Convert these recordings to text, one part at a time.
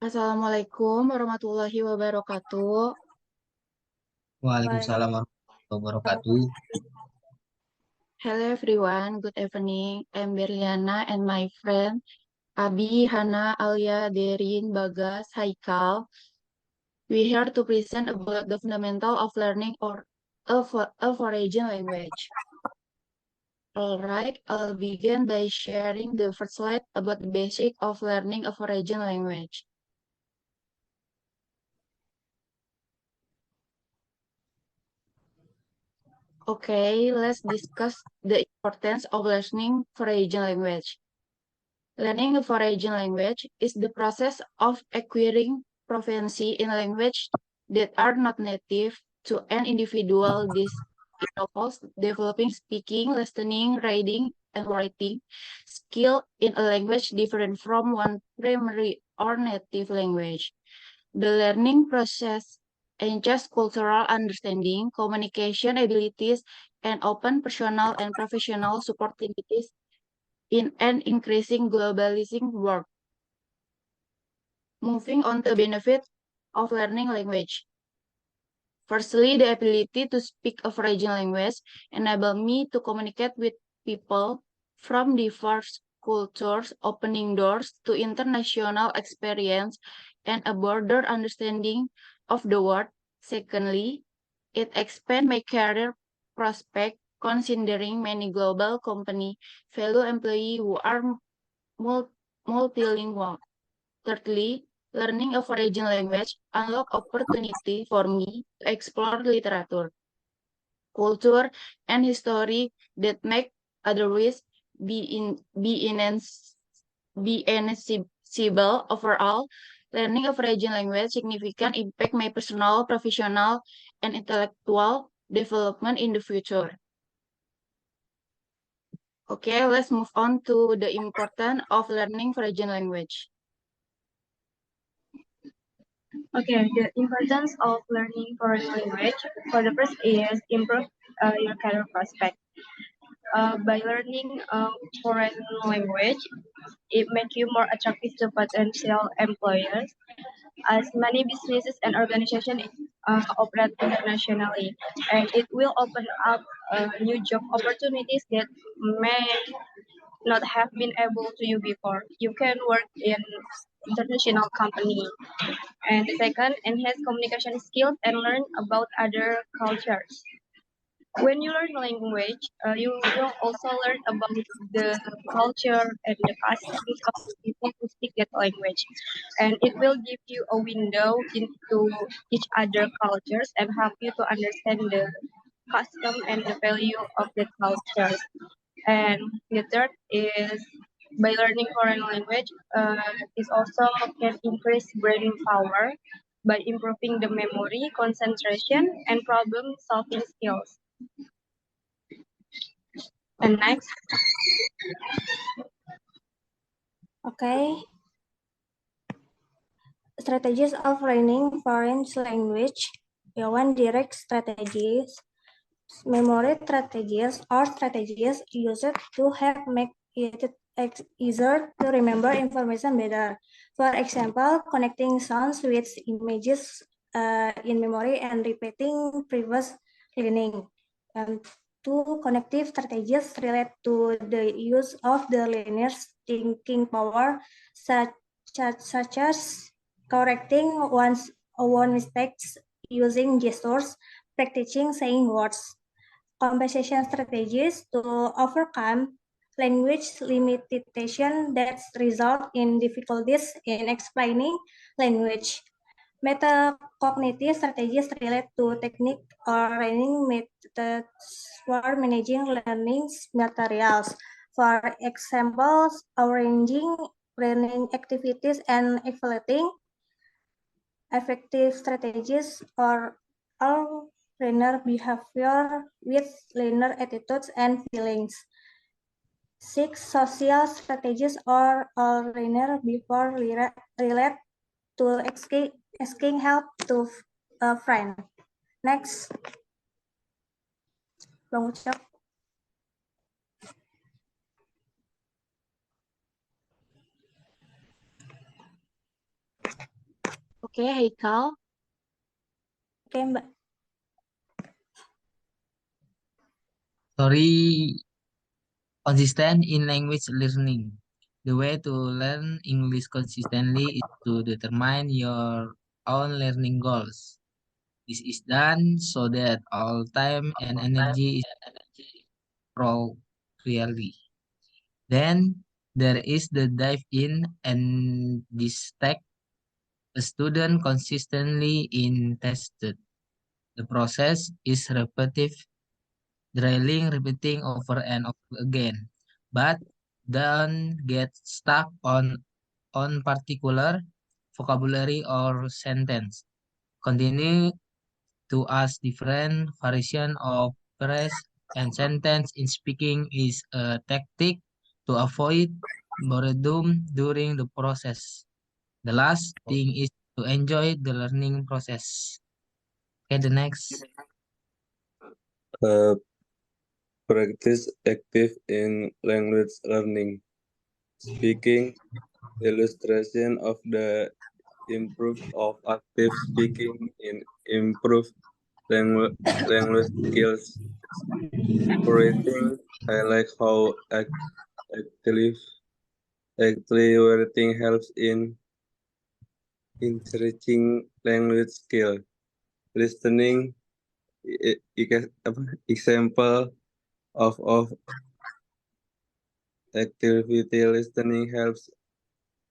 Assalamualaikum warahmatullahi wabarakatuh. Waalaikumsalam warahmatullahi wabarakatuh. Hello everyone, good evening. I'm Berliana and my friend Abi, Hana, Alia, Derin, Bagas, Haikal. We here to present about the fundamental of learning or a foreign language. Alright, I'll begin by sharing the first slide about the basic of learning a foreign language. Okay, let's discuss the importance of learning foreign language. Learning a foreign language is the process of acquiring proficiency in language that are not native to an individual. This involves developing speaking, listening, reading, and writing skill in a language different from one primary or native language. The learning process enhances cultural understanding, communication abilities, and open personal and professional opportunities in an increasing globalizing world. Moving on to benefit of learning language. Firstly, the ability to speak a foreign language enable me to communicate with people from diverse cultures, opening doors to international experience and a broader understanding of the world. Secondly, it expands my career prospect considering many global companies value employees who are multilingual. Thirdly, learning a foreign language unlock opportunity for me to explore literature, culture, and history that make otherwise be in be inaccessible. Overall, learning a foreign language significant impact my personal, professional, and intellectual development in the future. Okay, let's move on to the importance of learning foreign language. Okay, the importance of learning foreign language for the first is improve your career prospect. By learning foreign language, it makes you more attractive to potential employers, as many businesses and organizations operate internationally, and it will open up new job opportunities that may not have been able to you before. You can work in international company. And the second, enhance communication skills and learn about other cultures. When you learn language, you will also learn about the culture and the customs of the people who speak that language. And it will give you a window into each other cultures and help you to understand the custom and the value of the cultures. And the third is by learning foreign language, is also can increase brain power by improving the memory, concentration, and problem solving skills. And next, Okay. Strategies of learning foreign language. One direct strategies, memory strategies or strategies used to help make it easier to remember information better. For example, connecting sounds with images in memory and repeating previous learning. And two connective strategies relate to the use of the learner's thinking power, such as correcting one's own mistakes using gestures, practicing saying words. Compensation strategies to overcome language limitation that result in difficulties in explaining language. Metacognitive strategies relate to technique or learning methods for managing learning materials. For example, arranging learning activities and evaluating effective strategies or all learner behavior with learner attitudes and feelings. 6. Social strategies or all learner before relate to asking help to a friend. Next, Bang Ucap. Oke, Haikal. Oke, Mbak. Sorry, consistent in language learning. The way to learn English consistently is to determine your own learning goals. This is done so that all time and energy is properly. Then there is the dive in and this tech. A student consistently in tested. The process is repetitive, drilling, repeating over and over again. But don't get stuck on particular vocabulary or sentence. Continue to ask different variation of phrase and sentence in speaking is a tactic to avoid boredom during the process. The last thing is to enjoy the learning process. Okay, the next. Practice active in language learning. Speaking illustration of the improve of active speaking in improve language skills. Rating highlight how active writing helps in enriching language skill. Listening example of activity listening helps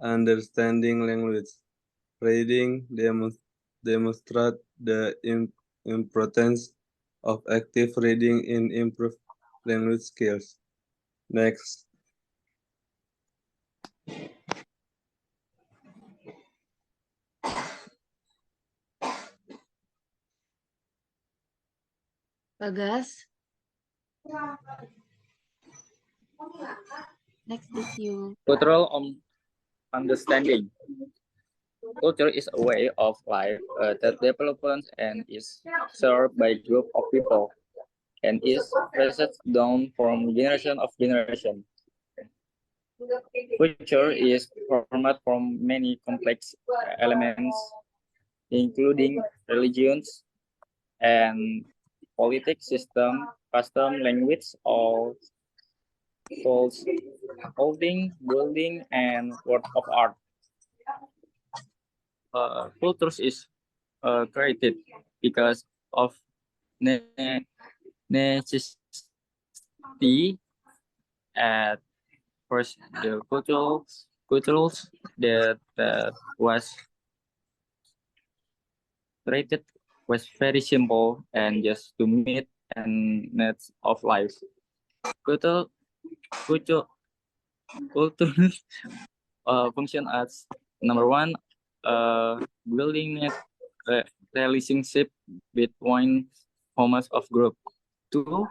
understanding language. Reading demonstrate the importance of active reading in improved language skills. Next. Bagas. Next is you. Cultural understanding. Culture is a way of life that develops and is served by a group of people and is passed down from generation of generation. Culture is formed from many complex elements, including religions and politics system, custom, language, all souls, holding, building, and work of art. Cultures is created because of necessity at first the cultures that was created was very simple and just to meet and needs of life. Culture culture culture function as number one, building relationship between humans of group. Two,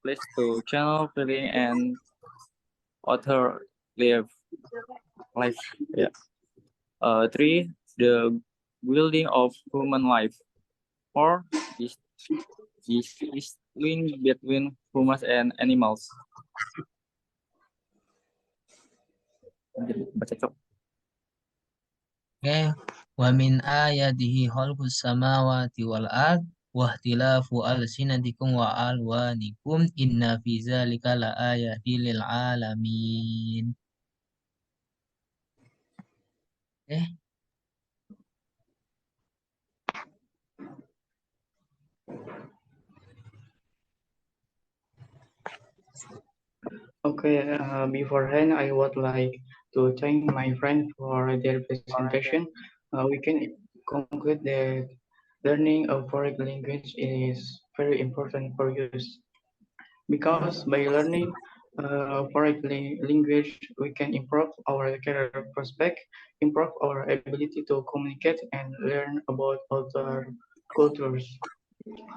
place to channel feeling and author live life. Yeah. Three, the building of human life. Four, is link between humans and animals. Baca cok. Oke, wa min ayatihi khalqus samawati wal ard wa ikhtilafu alsinatikum wa alwanikum inna fi dzalika laayatil lil alamin. Oke, Okay, beforehand, I would like to thank my friend for their presentation. We can conclude that learning a foreign language is very important for us because by learning foreign language, we can improve our career prospect, improve our ability to communicate and learn about other cultures,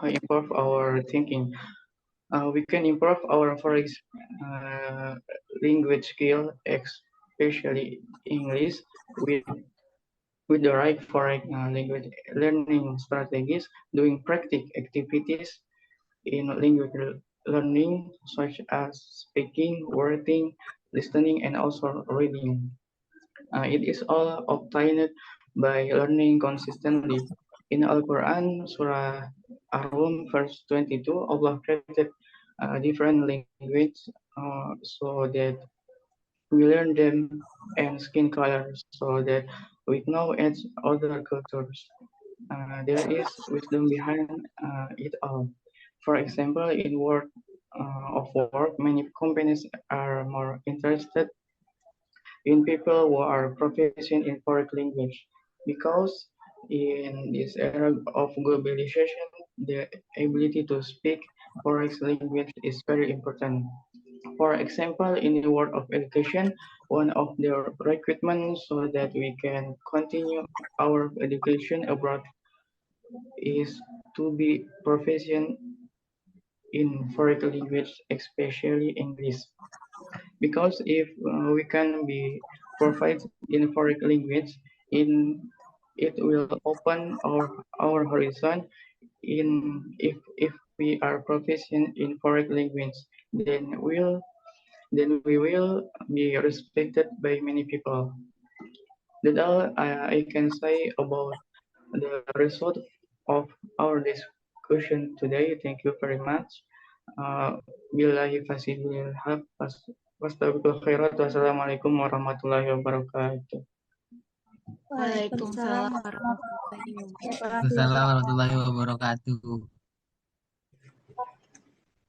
improve our thinking. We can improve our foreign language skill, especially English, with the right foreign language learning strategies, doing practice activities in language learning, such as speaking, writing, listening, and also reading. It is all obtained by learning consistently. In Al-Quran, Surah Ar-Rum, verse 22, Allah created different language so that we learn them and skin colors so that we know its other cultures. There is wisdom behind it all. For example, in world of work, many companies are more interested in people who are proficient in foreign language because in this era of globalization, the ability to speak foreign language is very important. For example, in the world of education, one of the requirements so that we can continue our education abroad is to be proficient in foreign language, especially English. Because if we can be proficient in foreign language, in it will open our horizon. If we are proficient in foreign language, then we will be respected by many people. That's all I can say about the result of our discussion today. Thank you very much. Billahi fasidul haq. Wassalamualaikum khairat. Wassalamualaikum warahmatullahi wabarakatuh. Waalaikumsalam warahmatullahi wabarakatuh. Assalamualaikum warahmatullahi wabarakatuh.